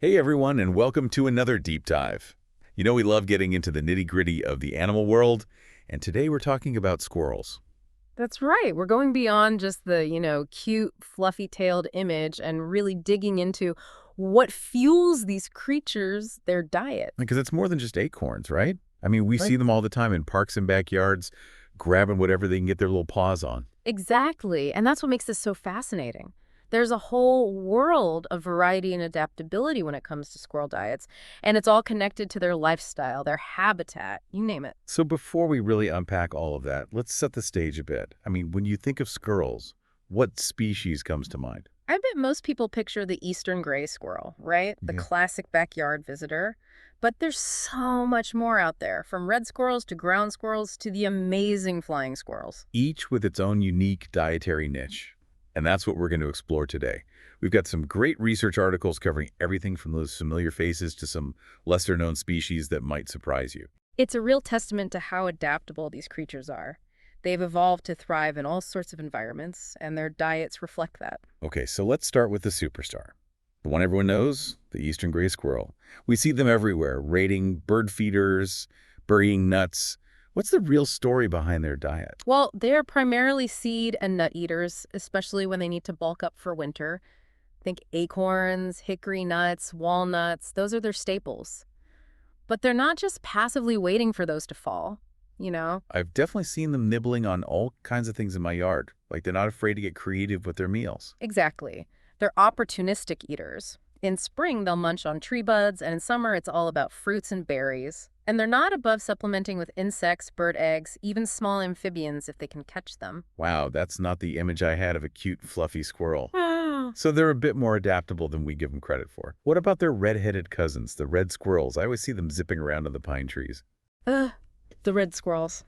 Hey everyone, and welcome to another deep dive. You know we love getting into the nitty-gritty of the animal world, and today we're talking about squirrels. That's right. We're going beyond just the cute, fluffy-tailed image and really digging into what fuels these creatures, their diet. Because it's more than just acorns, right? I mean, we Right. see them all the time in parks and backyards, grabbing whatever they can get their little paws on. Exactly. And that's what makes this so fascinating. There's a whole world of variety and adaptability when it comes to squirrel diets, and it's all connected to their lifestyle, their habitat, you name it. So before we really unpack all of that, let's set the stage a bit. I mean, when you think of squirrels, what species comes to mind? I bet most people picture the eastern gray squirrel, right? The Yeah. classic backyard visitor. But there's so much more out there, from red squirrels to ground squirrels to the amazing flying squirrels. Each with its own unique dietary niche. And that's what we're going to explore today. We've got some great research articles covering everything from those familiar faces to some lesser-known species that might surprise you. It's a real testament to how adaptable these creatures are. They've evolved to thrive in all sorts of environments, and their diets reflect that. Okay, so let's start with the superstar. The one everyone knows, the eastern gray squirrel. We see them everywhere, raiding bird feeders, burying nuts. What's the real story behind their diet? Well, they're primarily seed and nut eaters, especially when they need to bulk up for winter. Think acorns, hickory nuts, walnuts, those are their staples. But they're not just passively waiting for those to fall, you know? I've definitely seen them nibbling on all kinds of things in my yard. Like they're not afraid to get creative with their meals. Exactly. They're opportunistic eaters. In spring, they'll munch on tree buds, and in summer, it's all about fruits and berries. And they're not above supplementing with insects, bird eggs, even small amphibians if they can catch them. Wow, that's not the image I had of a cute, fluffy squirrel. Ah. So they're a bit more adaptable than we give them credit for. What about their red-headed cousins, the red squirrels? I always see them zipping around in the pine trees. Ugh, the red squirrels.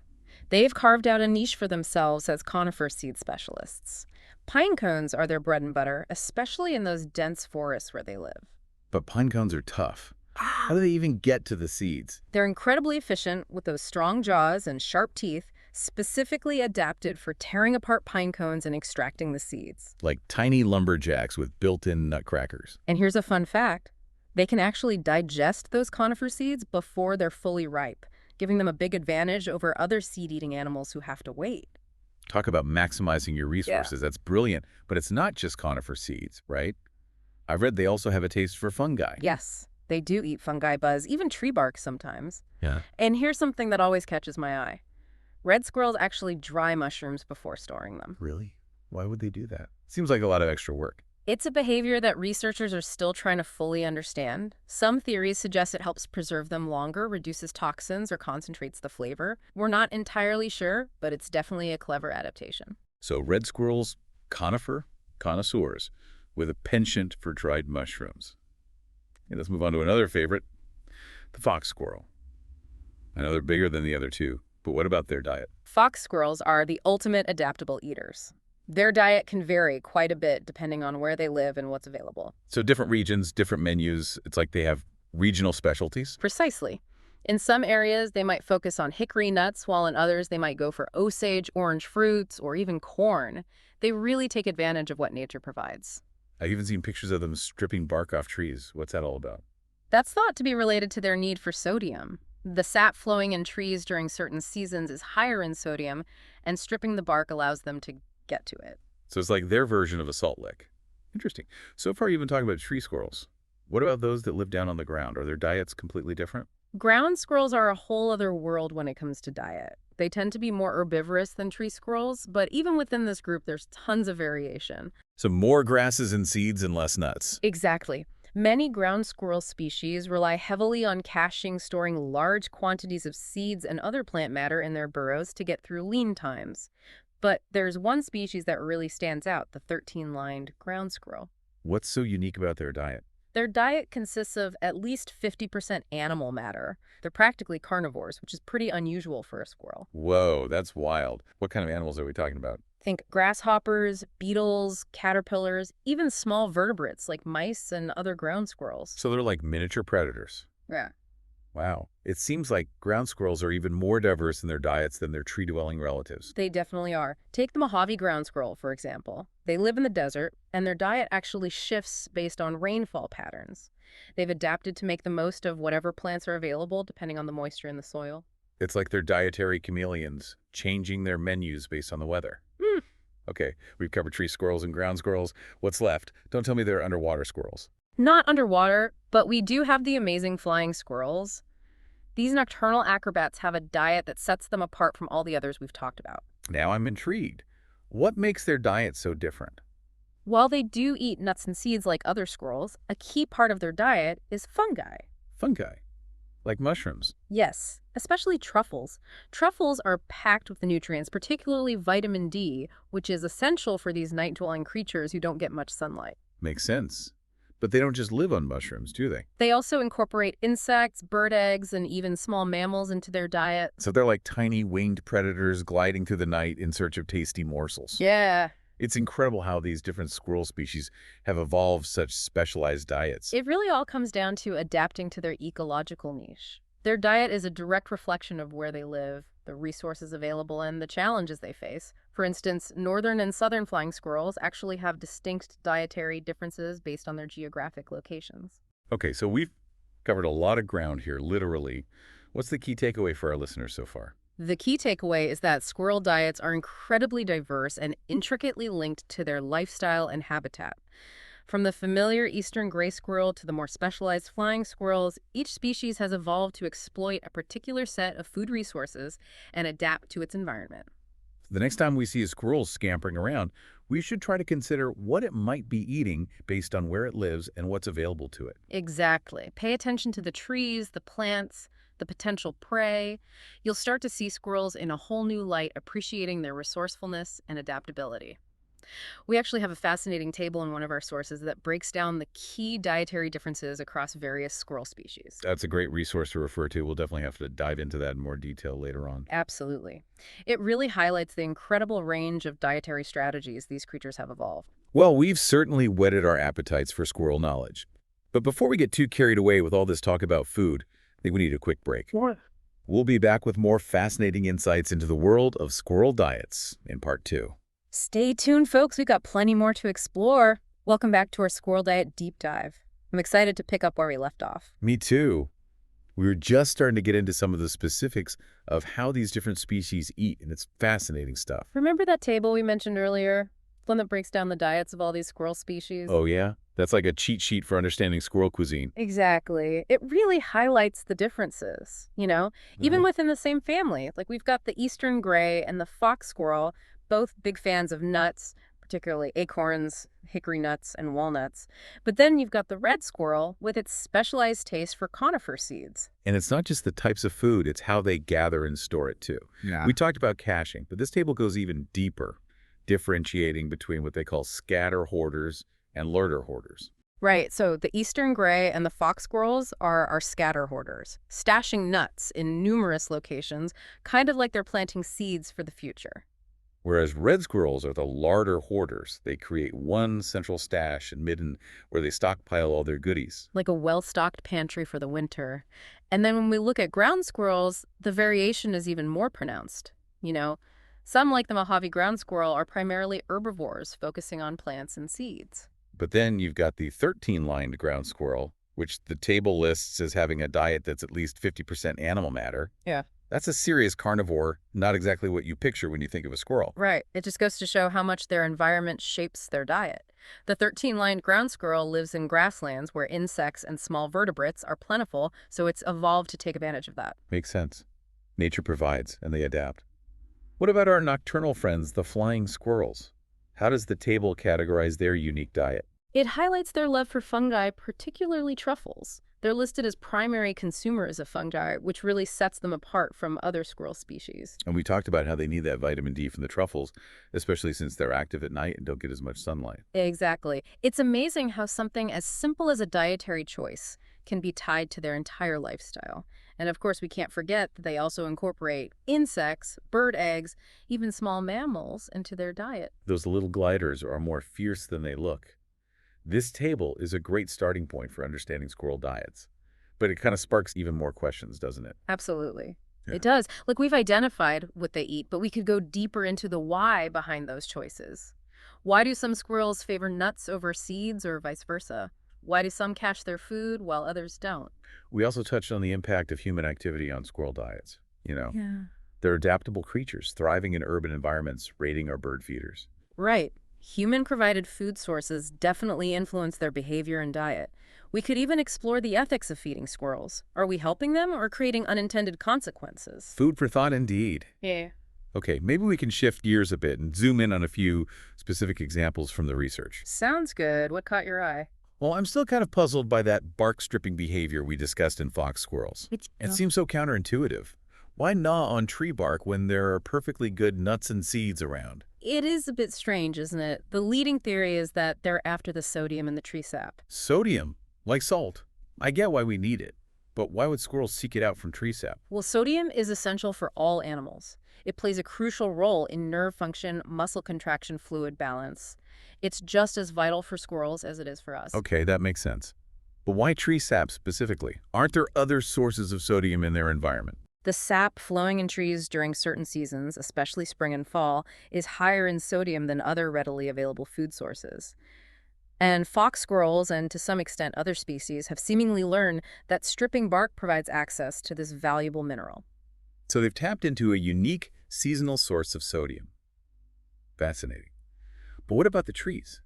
They've carved out a niche for themselves as conifer seed specialists. Pine cones are their bread and butter, especially in those dense forests where they live. But pine cones are tough. How do they even get to the seeds? They're incredibly efficient with those strong jaws and sharp teeth, specifically adapted for tearing apart pine cones and extracting the seeds. Like tiny lumberjacks with built-in nutcrackers. And here's a fun fact. They can actually digest those conifer seeds before they're fully ripe, giving them a big advantage over other seed-eating animals who have to wait. Talk about maximizing your Yeah. resources. That's brilliant. But it's not just conifer seeds, right? I've read they also have a taste for fungi. Yes, they do eat fungi buzz, even tree bark sometimes. Yeah. And here's something that always catches my eye. Red squirrels actually dry mushrooms before storing them. Really? Why would they do that? Seems like a lot of extra work. It's a behavior that researchers are still trying to fully understand. Some theories suggest it helps preserve them longer, reduces toxins, or concentrates the flavor. We're not entirely sure, but it's definitely a clever adaptation. So red squirrels, conifer, connoisseurs, with a penchant for dried mushrooms. Okay, let's move on to another favorite, the fox squirrel. I know they're bigger than the other two, but what about their diet? Fox squirrels are the ultimate adaptable eaters. Their diet can vary quite a bit depending on where they live and what's available. So different regions, different menus. It's like they have regional specialties. Precisely. In some areas, they might focus on hickory nuts, while in others, they might go for osage, orange fruits, or even corn. They really take advantage of what nature provides. I've even seen pictures of them stripping bark off trees. What's that all about? That's thought to be related to their need for sodium. The sap flowing in trees during certain seasons is higher in sodium, and stripping the bark allows them to get to it. So it's like their version of a salt lick. Interesting. So far, you've been talking about tree squirrels. What about those that live down on the ground? Are their diets completely different? Ground squirrels are a whole other world when it comes to diet. They tend to be more herbivorous than tree squirrels, but even within this group, there's tons of variation. So more grasses and seeds and less nuts. Exactly. Many ground squirrel species rely heavily on caching, storing large quantities of seeds and other plant matter in their burrows to get through lean times. But there's one species that really stands out, the 13-lined ground squirrel. What's so unique about their diet? Their diet consists of at least 50% animal matter. They're practically carnivores, which is pretty unusual for a squirrel. Whoa, that's wild. What kind of animals are we talking about? Think grasshoppers, beetles, caterpillars, even small vertebrates like mice and other ground squirrels. So they're like miniature predators. Yeah. Wow. It seems like ground squirrels are even more diverse in their diets than their tree-dwelling relatives. They definitely are. Take the Mojave ground squirrel, for example. They live in the desert, and their diet actually shifts based on rainfall patterns. They've adapted to make the most of whatever plants are available, depending on the moisture in the soil. It's like they're dietary chameleons, changing their menus based on the weather. Hmm. Okay, we've covered tree squirrels and ground squirrels. What's left? Don't tell me they're underwater squirrels. Not underwater, but we do have the amazing flying squirrels. These nocturnal acrobats have a diet that sets them apart from all the others we've talked about. Now I'm intrigued. What makes their diet so different? While they do eat nuts and seeds like other squirrels, a key part of their diet is fungi. Fungi, like mushrooms. Yes, especially truffles. Truffles are packed with the nutrients, particularly vitamin D, which is essential for these night-dwelling creatures who don't get much sunlight. Makes sense. But they don't just live on mushrooms, do they? They also incorporate insects, bird eggs, and even small mammals into their diet. So they're like tiny winged predators gliding through the night in search of tasty morsels. Yeah. It's incredible how these different squirrel species have evolved such specialized diets. It really all comes down to adapting to their ecological niche. Their diet is a direct reflection of where they live, the resources available, and the challenges they face. For instance, northern and southern flying squirrels actually have distinct dietary differences based on their geographic locations. Okay, so we've covered a lot of ground here, literally. What's the key takeaway for our listeners so far? The key takeaway is that squirrel diets are incredibly diverse and intricately linked to their lifestyle and habitat. From the familiar eastern gray squirrel to the more specialized flying squirrels, each species has evolved to exploit a particular set of food resources and adapt to its environment. The next time we see a squirrel scampering around, we should try to consider what it might be eating based on where it lives and what's available to it. Exactly. Pay attention to the trees, the plants, the potential prey. You'll start to see squirrels in a whole new light, appreciating their resourcefulness and adaptability. We actually have a fascinating table in one of our sources that breaks down the key dietary differences across various squirrel species. That's a great resource to refer to. We'll definitely have to dive into that in more detail later on. Absolutely. It really highlights the incredible range of dietary strategies these creatures have evolved. Well, we've certainly whetted our appetites for squirrel knowledge. But before we get too carried away with all this talk about food, I think we need a quick break. What? We'll be back with more fascinating insights into the world of squirrel diets in part 2. Stay tuned, folks. We've got plenty more to explore. Welcome back to our squirrel diet deep dive. I'm excited to pick up where we left off. Me too. We were just starting to get into some of the specifics of how these different species eat, and it's fascinating stuff. Remember that table we mentioned earlier? One that breaks down the diets of all these squirrel species? Oh, yeah? That's like a cheat sheet for understanding squirrel cuisine. Exactly. It really highlights the differences, even within the same family. Like we've got the eastern gray and the fox squirrel, both big fans of nuts, particularly acorns, hickory nuts, and walnuts. But then you've got the red squirrel with its specialized taste for conifer seeds. And it's not just the types of food, it's how they gather and store it too. Yeah. We talked about caching, but this table goes even deeper, differentiating between what they call scatter hoarders and lurder hoarders. Right, so the eastern gray and the fox squirrels are our scatter hoarders, stashing nuts in numerous locations, kind of like they're planting seeds for the future. Whereas red squirrels are the larder hoarders. They create one central stash and midden where they stockpile all their goodies. Like a well-stocked pantry for the winter. And then when we look at ground squirrels, the variation is even more pronounced. Some, like the Mojave ground squirrel, are primarily herbivores, focusing on plants and seeds. But then you've got the 13-lined ground squirrel, which the table lists as having a diet that's at least 50% animal matter. Yeah. That's a serious carnivore, not exactly what you picture when you think of a squirrel. Right. It just goes to show how much their environment shapes their diet. The 13-lined ground squirrel lives in grasslands where insects and small vertebrates are plentiful, so it's evolved to take advantage of that. Makes sense. Nature provides, and they adapt. What about our nocturnal friends, the flying squirrels? How does the table categorize their unique diet? It highlights their love for fungi, particularly truffles. They're listed as primary consumers of fungi, which really sets them apart from other squirrel species. And we talked about how they need that vitamin D from the truffles, especially since they're active at night and don't get as much sunlight. Exactly. It's amazing how something as simple as a dietary choice can be tied to their entire lifestyle. And of course, we can't forget that they also incorporate insects, bird eggs, even small mammals into their diet. Those little gliders are more fierce than they look. This table is a great starting point for understanding squirrel diets. but it kind of sparks even more questions, doesn't it? Absolutely. Yeah. It does. Look, we've identified what they eat, but we could go deeper into the why behind those choices. Why do some squirrels favor nuts over seeds or vice versa? Why do some cache their food while others don't? We also touched on the impact of human activity on squirrel diets. Yeah. They're adaptable creatures thriving in urban environments, raiding our bird feeders. Right. Human-provided food sources definitely influence their behavior and diet. We could even explore the ethics of feeding squirrels. Are we helping them or creating unintended consequences? Food for thought indeed. Yeah. Okay, maybe we can shift gears a bit and zoom in on a few specific examples from the research. Sounds good. What caught your eye? Well, I'm still kind of puzzled by that bark stripping behavior we discussed in fox squirrels. It seems so counterintuitive. Why gnaw on tree bark when there are perfectly good nuts and seeds around? It is a bit strange, isn't it? The leading theory is that they're after the sodium in the tree sap. Sodium, like salt. I get why we need it, but why would squirrels seek it out from tree sap? Well, sodium is essential for all animals. It plays a crucial role in nerve function, muscle contraction, fluid balance. It's just as vital for squirrels as it is for us. Okay, that makes sense. But why tree sap specifically? Aren't there other sources of sodium in their environment? The sap flowing in trees during certain seasons, especially spring and fall, is higher in sodium than other readily available food sources. And fox squirrels, and to some extent other species, have seemingly learned that stripping bark provides access to this valuable mineral. So they've tapped into a unique seasonal source of sodium. Fascinating. But what about the trees?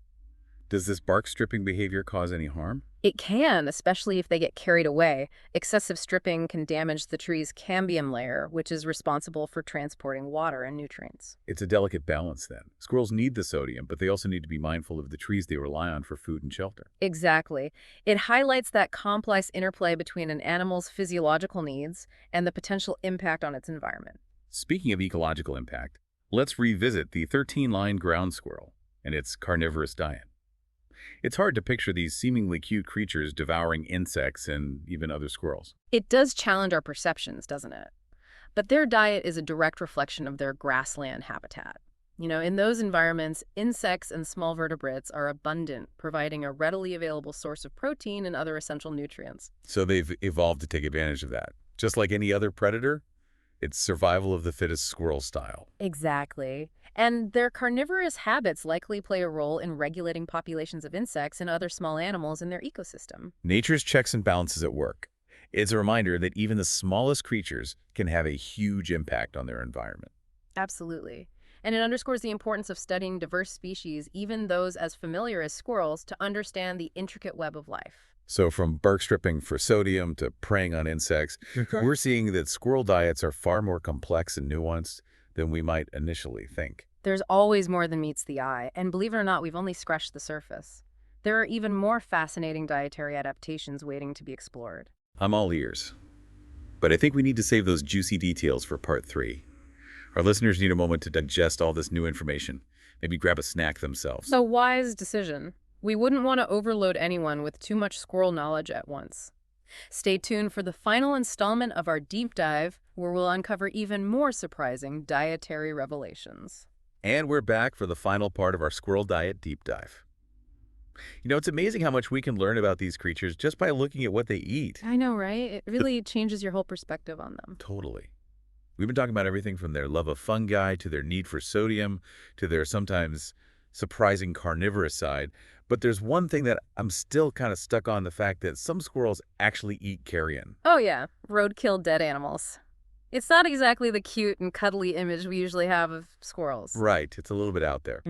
Does this bark stripping behavior cause any harm? It can, especially if they get carried away. Excessive stripping can damage the tree's cambium layer, which is responsible for transporting water and nutrients. It's a delicate balance then. Squirrels need the sodium, but they also need to be mindful of the trees they rely on for food and shelter. Exactly. It highlights that complex interplay between an animal's physiological needs and the potential impact on its environment. Speaking of ecological impact, let's revisit the 13-line ground squirrel and its carnivorous diet. It's hard to picture these seemingly cute creatures devouring insects and even other squirrels. It does challenge our perceptions, doesn't it? But their diet is a direct reflection of their grassland habitat. In those environments, insects and small vertebrates are abundant, providing a readily available source of protein and other essential nutrients. So they've evolved to take advantage of that. Just like any other predator, it's survival of the fittest squirrel style. Exactly. And their carnivorous habits likely play a role in regulating populations of insects and other small animals in their ecosystem. Nature's checks and balances at work. It's a reminder that even the smallest creatures can have a huge impact on their environment. Absolutely. And it underscores the importance of studying diverse species, even those as familiar as squirrels, to understand the intricate web of life. So from bark stripping for sodium to preying on insects, we're seeing that squirrel diets are far more complex and nuanced than we might initially think. There's always more than meets the eye, and believe it or not, we've only scratched the surface. There are even more fascinating dietary adaptations waiting to be explored. I'm all ears. But I think we need to save those juicy details for part 3. Our listeners need a moment to digest all this new information. Maybe grab a snack themselves. A wise decision. We wouldn't want to overload anyone with too much squirrel knowledge at once. Stay tuned for the final installment of our deep dive, where we'll uncover even more surprising dietary revelations. And we're back for the final part of our squirrel diet deep dive. It's amazing how much we can learn about these creatures just by looking at what they eat. I know, right? It really changes your whole perspective on them. Totally. We've been talking about everything from their love of fungi to their need for sodium to their sometimes surprising carnivorous side. But there's one thing that I'm still kind of stuck on, the fact that some squirrels actually eat carrion. Oh yeah, roadkill dead animals. It's not exactly the cute and cuddly image we usually have of squirrels. Right, it's a little bit out there.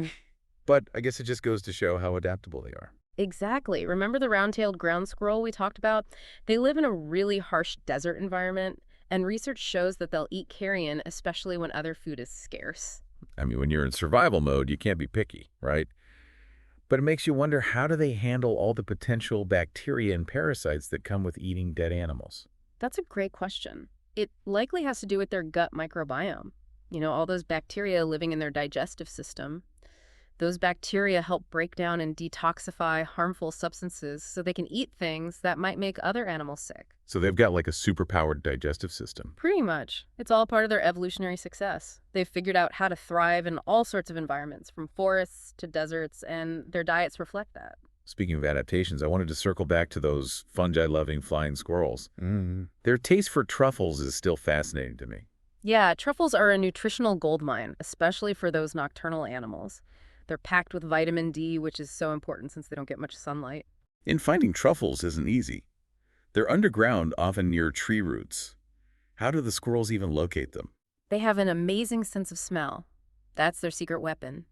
But I guess it just goes to show how adaptable they are. Exactly. Remember the round-tailed ground squirrel we talked about? They live in a really harsh desert environment, and research shows that they'll eat carrion, especially when other food is scarce. I mean, when you're in survival mode, you can't be picky, right? But it makes you wonder, how do they handle all the potential bacteria and parasites that come with eating dead animals? That's a great question. It likely has to do with their gut microbiome. All those bacteria living in their digestive system. Those bacteria help break down and detoxify harmful substances so they can eat things that might make other animals sick. So they've got like a superpowered digestive system. Pretty much. It's all part of their evolutionary success. They've figured out how to thrive in all sorts of environments, from forests to deserts, and their diets reflect that. Speaking of adaptations, I wanted to circle back to those fungi-loving flying squirrels. Mm. Their taste for truffles is still fascinating to me. Yeah, truffles are a nutritional goldmine, especially for those nocturnal animals. They're packed with vitamin D, which is so important since they don't get much sunlight. And finding truffles isn't easy. They're underground, often near tree roots. How do the squirrels even locate them? They have an amazing sense of smell. That's their secret weapon.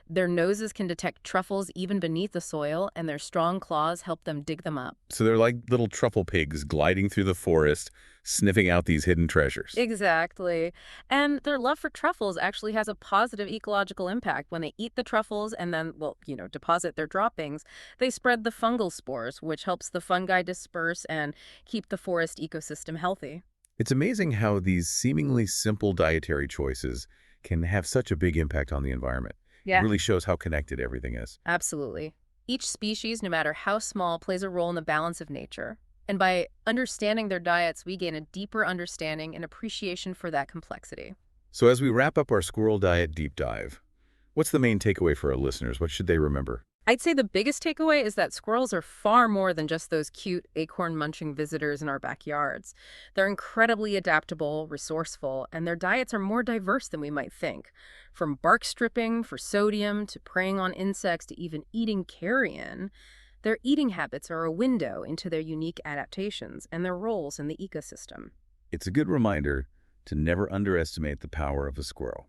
Their noses can detect truffles even beneath the soil, and their strong claws help them dig them up. So they're like little truffle pigs gliding through the forest, sniffing out these hidden treasures. Exactly. And their love for truffles actually has a positive ecological impact. When they eat the truffles and then, well, deposit their droppings, they spread the fungal spores, which helps the fungi disperse and keep the forest ecosystem healthy. It's amazing how these seemingly simple dietary choices can have such a big impact on the environment. It Yeah. really shows how connected everything is. Absolutely. Each species, no matter how small, plays a role in the balance of nature. And by understanding their diets, we gain a deeper understanding and appreciation for that complexity. So as we wrap up our squirrel diet deep dive, what's the main takeaway for our listeners? What should they remember? I'd say the biggest takeaway is that squirrels are far more than just those cute acorn-munching visitors in our backyards. They're incredibly adaptable, resourceful, and their diets are more diverse than we might think. From bark stripping for sodium to preying on insects to even eating carrion, their eating habits are a window into their unique adaptations and their roles in the ecosystem. It's a good reminder to never underestimate the power of a squirrel.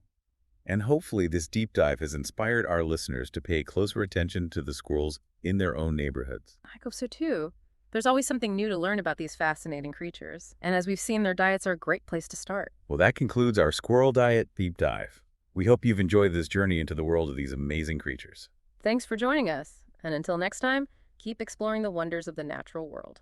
And hopefully this deep dive has inspired our listeners to pay closer attention to the squirrels in their own neighborhoods. I hope so too. There's always something new to learn about these fascinating creatures, and as we've seen, their diets are a great place to start. Well, that concludes our squirrel diet deep dive. We hope you've enjoyed this journey into the world of these amazing creatures. Thanks for joining us, and until next time, keep exploring the wonders of the natural world.